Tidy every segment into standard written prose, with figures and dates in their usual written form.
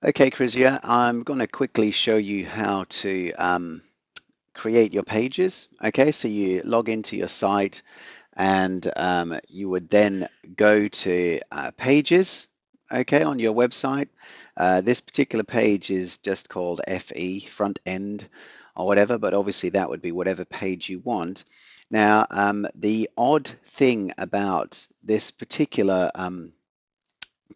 Okay, Krizia, I'm going to quickly show you how to create your pages. Okay, so you log into your site and you would then go to pages, okay, on your website. This particular page is just called FE, front end or whatever, but obviously that would be whatever page you want. Now, the odd thing about this particular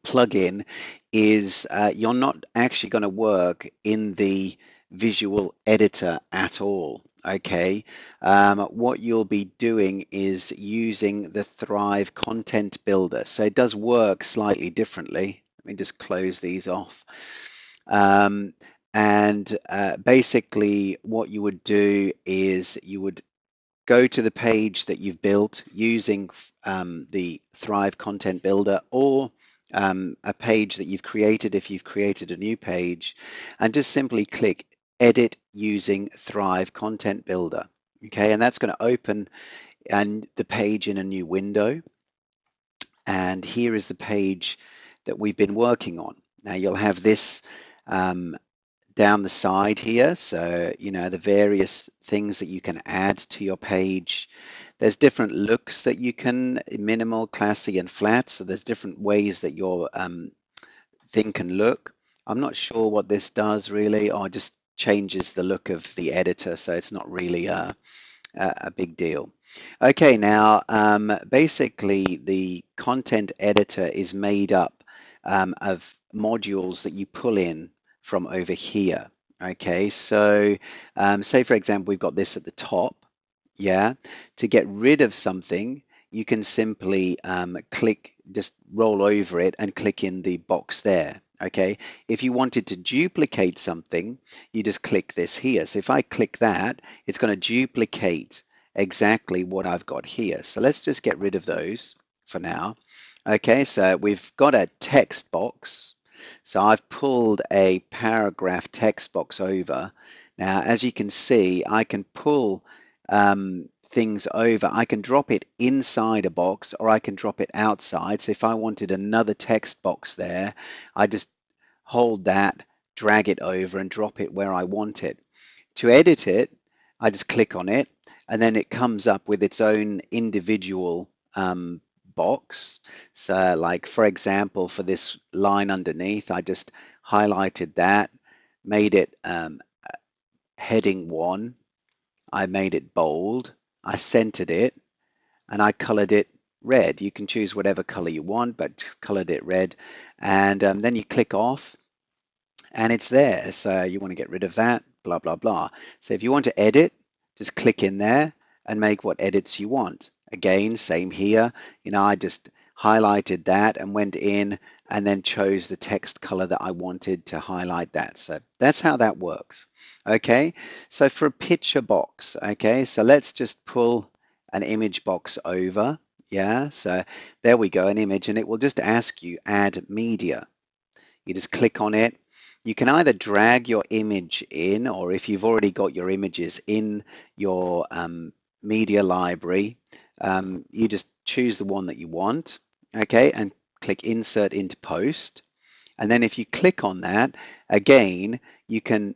plugin is you're not actually going to work in the visual editor at all. Okay, what you'll be doing is using the Thrive Content Builder. So it does work slightly differently. Let me just close these off. Um, and basically, what you would do is you would go to the page that you've built using the Thrive Content Builder or a page that you've created if you've created a new page, and just simply click Edit using Thrive Content Builder. Okay, and that's going to open the page in a new window. And here is the page that we've been working on. Now you'll have this um, down the side here. So, the various things that you can add to your page. There's different looks that you can, minimal, classy, and flat. So there's different ways that your thing can look. I'm not sure what this does really, or just changes the look of the editor. So it's not really a big deal. Okay, now basically the content editor is made up of modules that you pull in from over here. Okay, so say for example, we've got this at the top. Yeah, to get rid of something, you can simply click, just roll over it and click in the box there. Okay, if you wanted to duplicate something, you just click this here. So if I click that, it's going to duplicate exactly what I've got here. So let's just get rid of those for now. Okay, so we've got a text box. So I've pulled a paragraph text box over. Now, as you can see, I can pull things over. I can drop it inside a box or I can drop it outside. So if I wanted another text box there, I just hold that, drag it over and drop it where I want it. To edit it, I just click on it and then it comes up with its own individual box. So like for example, for this line underneath, I just highlighted that, made it heading 1. I made it bold, I centered it, and I colored it red. You can choose whatever color you want, but colored it red. And then you click off and it's there. So you want to get rid of that, blah, blah, blah. So if you want to edit, just click in there and make what edits you want. Again, same here. I just highlighted that and went in and then chose the text color that I wanted to highlight that. So that's how that works. Okay, so for a picture box, okay, so let's just pull an image box over. Yeah, so there we go, an image, and it will just ask you add media. You just click on it. You can either drag your image in, or if you've already got your images in your media library, you just choose the one that you want, okay, and click insert into post. And then if you click on that, again, you can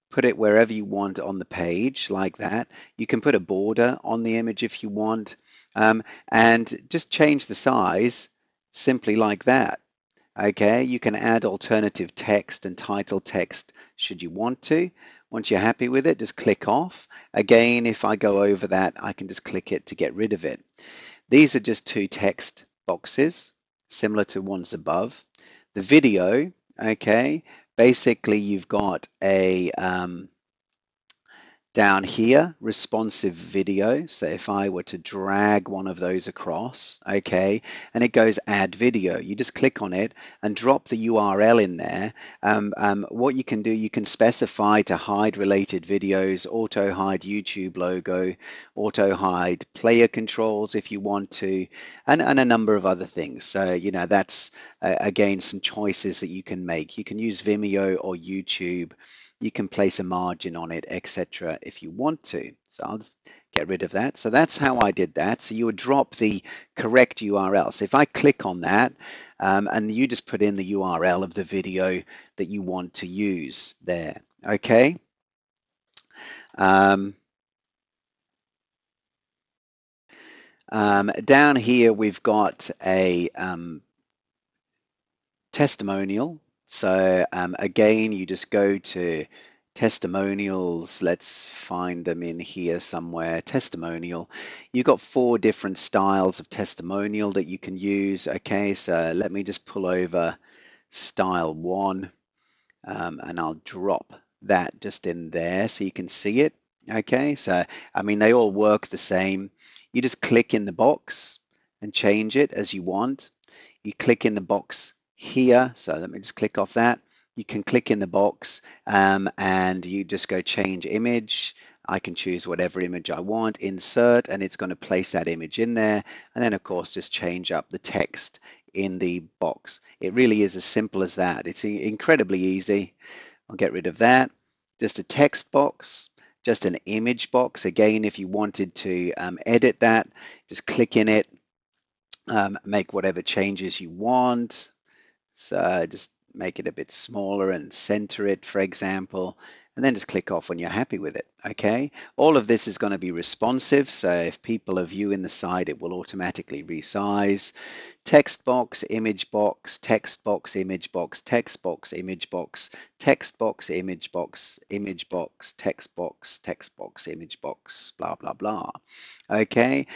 put it wherever you want on the page like that. You can put a border on the image if you want, and just change the size simply like that. Okay, you can add alternative text and title text should you want to. Once you're happy with it, just click off. Again, if I go over that, I can just click it to get rid of it. These are just 2 text boxes, similar to ones above. The video, okay, basically you've got a down here, responsive video. So if I were to drag one of those across, okay, and it goes add video, you just click on it and drop the URL in there. What you can do, you can specify to hide related videos, auto hide YouTube logo, auto hide player controls if you want to, and a number of other things. So, that's again some choices that you can make. You can use Vimeo or YouTube. You can place a margin on it, etc. if you want to. So I'll just get rid of that. So that's how I did that. So you would drop the correct URL. So if I click on that, and you just put in the URL of the video that you want to use there. Okay. Down here we've got a testimonial. So again, you just go to testimonials. Let's find them in here somewhere. Testimonial. You've got 4 different styles of testimonial that you can use. Okay, so let me just pull over style 1, and I'll drop that just in there so you can see it. Okay, so I mean they all work the same. You just click in the box and change it as you want. You click in the box here, so let me just click off that. You can click in the box and you just go change image. I can choose whatever image I want, insert, and it's going to place that image in there, and then of course just change up the text in the box. It really is as simple as that. It's incredibly easy. I'll get rid of that. Just a text box, just an image box. Again, if you wanted to edit that, just click in it, make whatever changes you want. So just make it a bit smaller and center it, for example, and then just click off when you're happy with it. Okay, all of this is going to be responsive, so if people are viewing the site, it will automatically resize. Text box, image box, text box, image box, text box, image box, text box, image box, image box, text box, text box, image box, blah blah blah. Okay,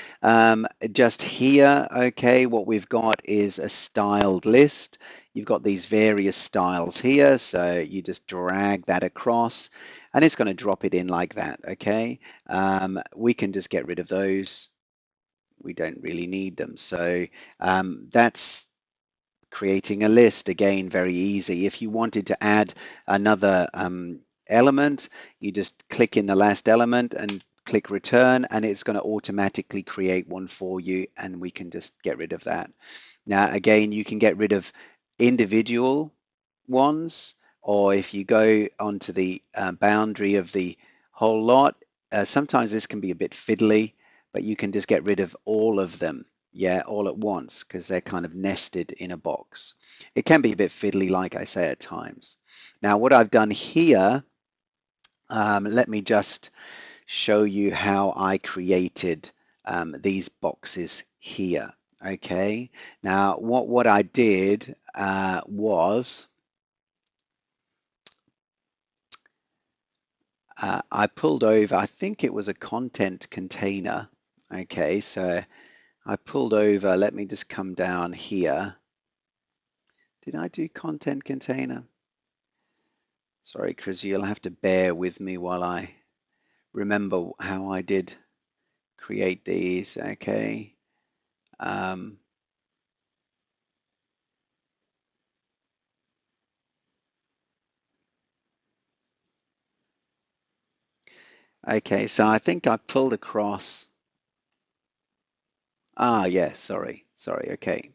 just here, okay, what we've got is a styled list. You've got these various styles here, so you just drag that across and it's going to drop it in like that. Okay, we can just get rid of those. We don't really need them. So that's creating a list. Again, very easy. If you wanted to add another element, you just click in the last element and click return, and it's going to automatically create one for you, and we can just get rid of that. Now, again, you can get rid of individual ones, or if you go onto the boundary of the whole lot, sometimes this can be a bit fiddly, but you can just get rid of all of them, yeah, all at once, because they're kind of nested in a box. It can be a bit fiddly, like I say, at times. Now, what I've done here, let me just show you how I created these boxes here. Okay, now what I did was I pulled over, I think it was a content container. Okay, so I pulled over, let me just come down here. Did I do content container? Sorry, Chris, you'll have to bear with me while I remember how I did create these. Okay. Okay, so I think I pulled across. Ah, yes, sorry, okay.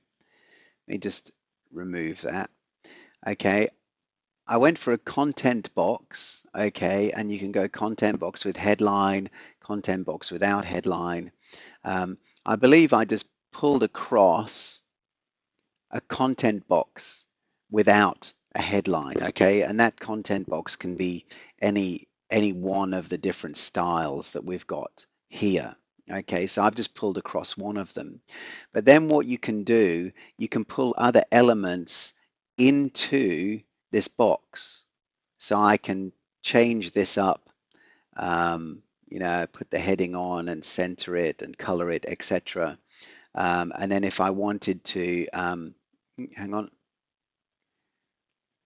Let me just remove that. Okay, I went for a content box, okay, and you can go content box with headline, content box without headline. I believe I just pulled across a content box without a headline, okay, and that content box can be any one of the different styles that we've got here. Okay, so I've just pulled across one of them. But then what you can do, you can pull other elements into this box. So I can change this up, you know, put the heading on and center it and color it, etc. And then if I wanted to, hang on,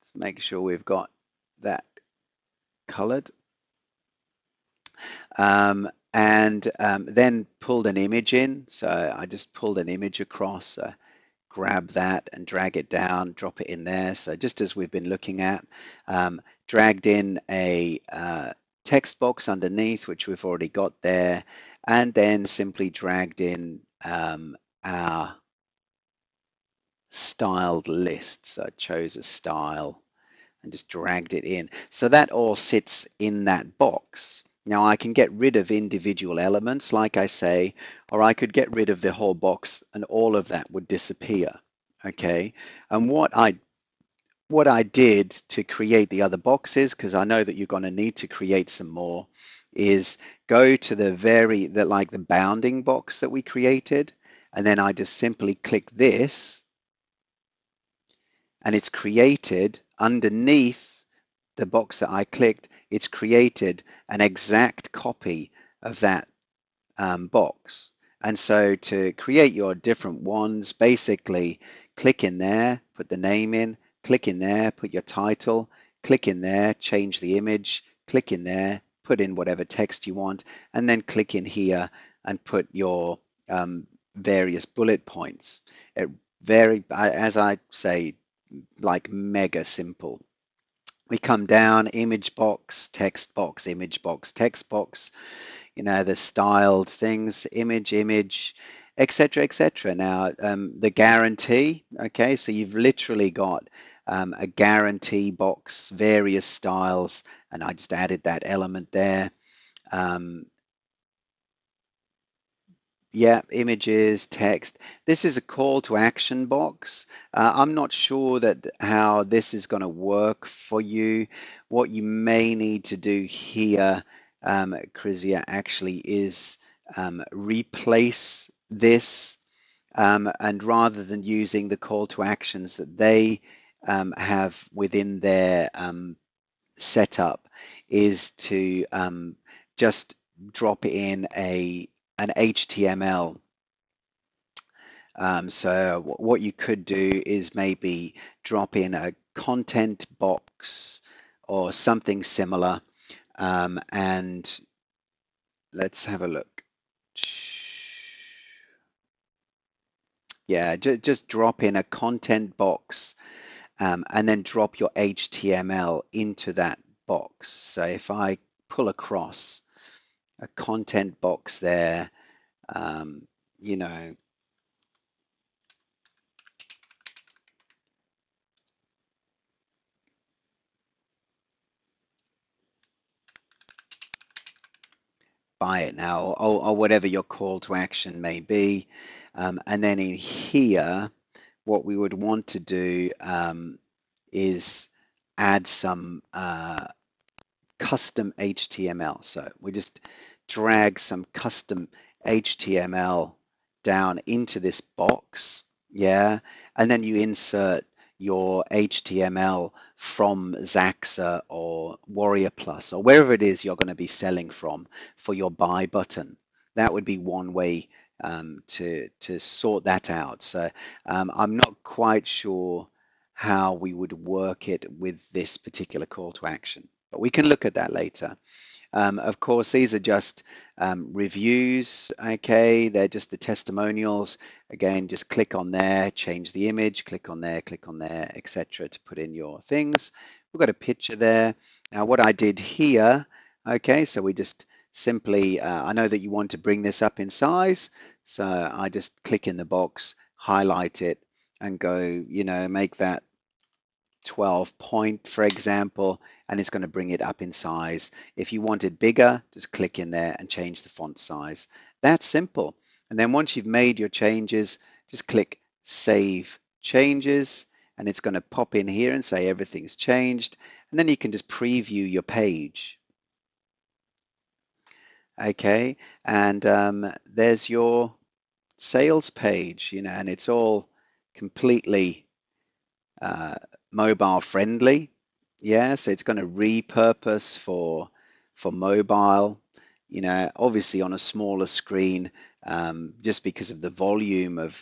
let's make sure we've got that colored. And then pulled an image in. So I just pulled an image across, grab that and drag it down, drop it in there. So just as we've been looking at, dragged in a text box underneath, which we've already got there, and then simply dragged in our styled list. So I chose a style and just dragged it in. So that all sits in that box. Now I can get rid of individual elements, like I say, or I could get rid of the whole box and all of that would disappear. Okay, and what I did to create the other boxes, because I know that you're going to need to create some more, is go to the bounding box that we created, and then I just simply click this, and it's created underneath the box that I clicked. It's created an exact copy of that box. And so to create your different ones, basically click in there, put the name in, click in there, put your title, click in there, change the image, click in there, put in whatever text you want, and then click in here and put your various bullet points. It as I say, like mega simple. We come down, image box, text box, image box, text box, the styled things, image, etc., etc. Now, the guarantee, okay, so you've literally got a guarantee box, various styles, and I just added that element there. Yeah, images, text. This is a call to action box. I'm not sure that how this is going to work for you. What you may need to do here, Krizia, actually is replace this, and rather than using the call to actions that they have within their setup, is to just drop in an HTML. So what you could do is maybe drop in a content box or something similar, and let's have a look. Yeah, just drop in a content box, and then drop your HTML into that box. So if I pull across a content box there, um, you know, buy it now, or whatever your call to action may be. And then in here, what we would want to do is add some custom HTML. So we just drag some custom HTML down into this box, yeah, and then you insert your HTML from Zaxa or Warrior Plus or wherever it is you're going to be selling from for your buy button. That would be one way to sort that out. So I'm not quite sure how we would work it with this particular call to action, but we can look at that later. Of course, these are just reviews, okay? They're just the testimonials. Again, just click on there, change the image, click on there, etc. to put in your things. We've got a picture there. Now, what I did here, okay, so we just simply, I know that you want to bring this up in size, so I just click in the box, highlight it, and go, make that 12 point, for example, and it's going to bring it up in size. If you want it bigger, just click in there and change the font size. That's simple. And then once you've made your changes, just click Save Changes, and it's going to pop in here and say everything's changed. And then you can just preview your page. Okay, and there's your sales page, and it's all completely mobile friendly. Yeah, so it's going to repurpose for mobile. Obviously on a smaller screen, just because of the volume of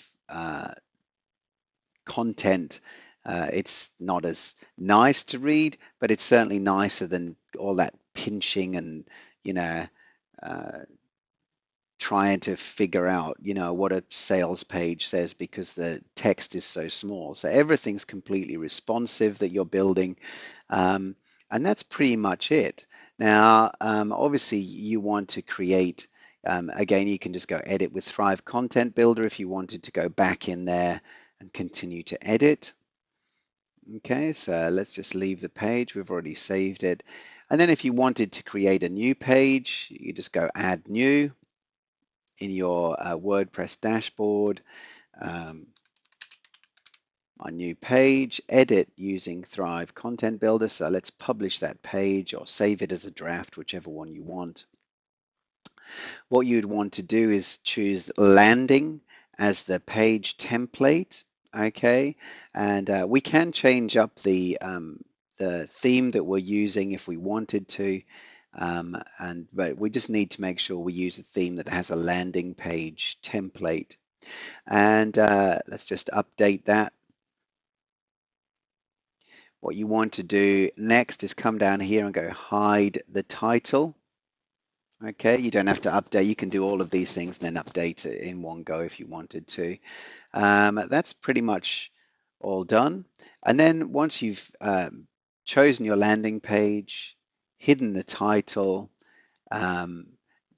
content, it's not as nice to read, but it's certainly nicer than all that pinching and uh, trying to figure out, what a sales page says because the text is so small. So everything's completely responsive that you're building. And that's pretty much it. Now, obviously you want to create, again, you can just go edit with Thrive Content Builder if you wanted to go back in there and continue to edit. Okay, so let's just leave the page. We've already saved it. And then if you wanted to create a new page, you just go add new in your WordPress dashboard. my new page, edit using Thrive Content Builder. So let's publish that page or save it as a draft, whichever one you want. What you'd want to do is choose landing as the page template, okay? And we can change up the theme that we're using if we wanted to, but we just need to make sure we use a theme that has a landing page template. And let's just update that. What you want to do next is come down here and go hide the title. Okay, you don't have to update. You can do all of these things and then update it in one go if you wanted to. That's pretty much all done. And then once you've chosen your landing page, hidden the title,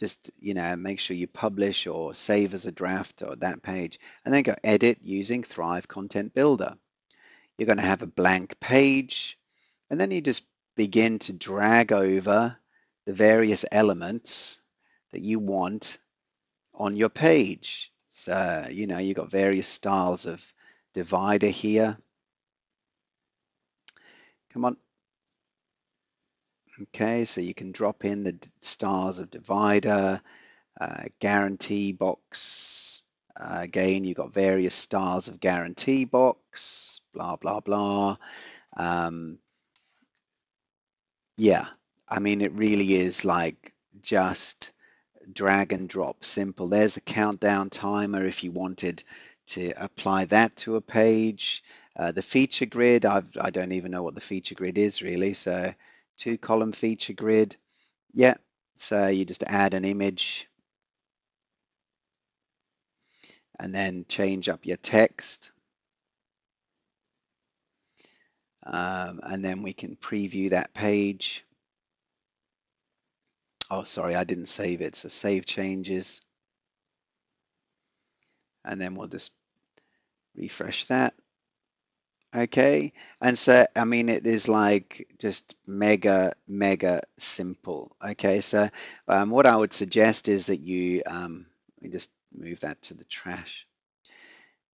just make sure you publish or save as a draft or that page, and then go edit using Thrive Content Builder. You're going to have a blank page, and then you just begin to drag over the various elements that you want on your page. So, you've got various styles of divider here. Come on. Okay, so you can drop in the styles of divider, guarantee box. Again, you've got various styles of guarantee box, blah, blah, blah. Yeah, I mean, it really is like just drag and drop simple. There's a countdown timer if you wanted to apply that to a page. The feature grid, I don't even know what the feature grid is really. So 2-column feature grid. Yeah, so you just add an image and then change up your text. And then we can preview that page. Oh, sorry, I didn't save it. So save changes. And then we'll just refresh that. Okay, and so I mean it is like just mega simple. Okay, so what I would suggest is that you let me just move that to the trash,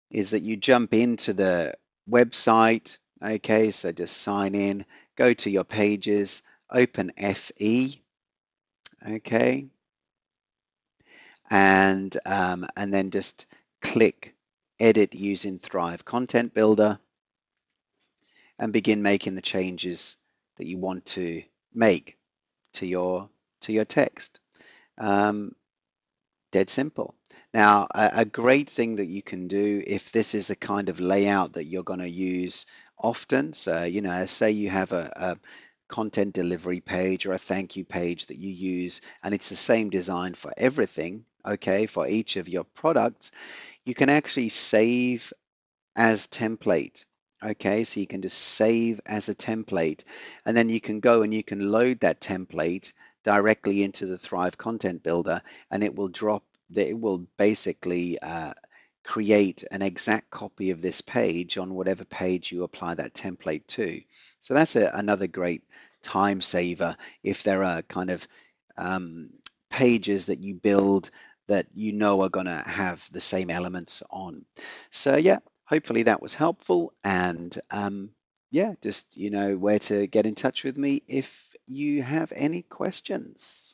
is that you jump into the website. Okay, so just sign in, go to your pages, open FE. Okay, and then just click edit using Thrive Content Builder and begin making the changes that you want to make to your text. Dead simple. Now, a great thing that you can do if this is the kind of layout that you're going to use often, so say you have a content delivery page or a thank you page that you use and it's the same design for everything, okay, for each of your products, you can actually save as template. Okay, so you can just save as a template and then you can go and you can load that template directly into the Thrive Content Builder and it will basically create an exact copy of this page on whatever page you apply that template to. So that's another great time saver if there are kind of pages that you build that are going to have the same elements on. So yeah, hopefully that was helpful, and yeah, just where to get in touch with me if you have any questions.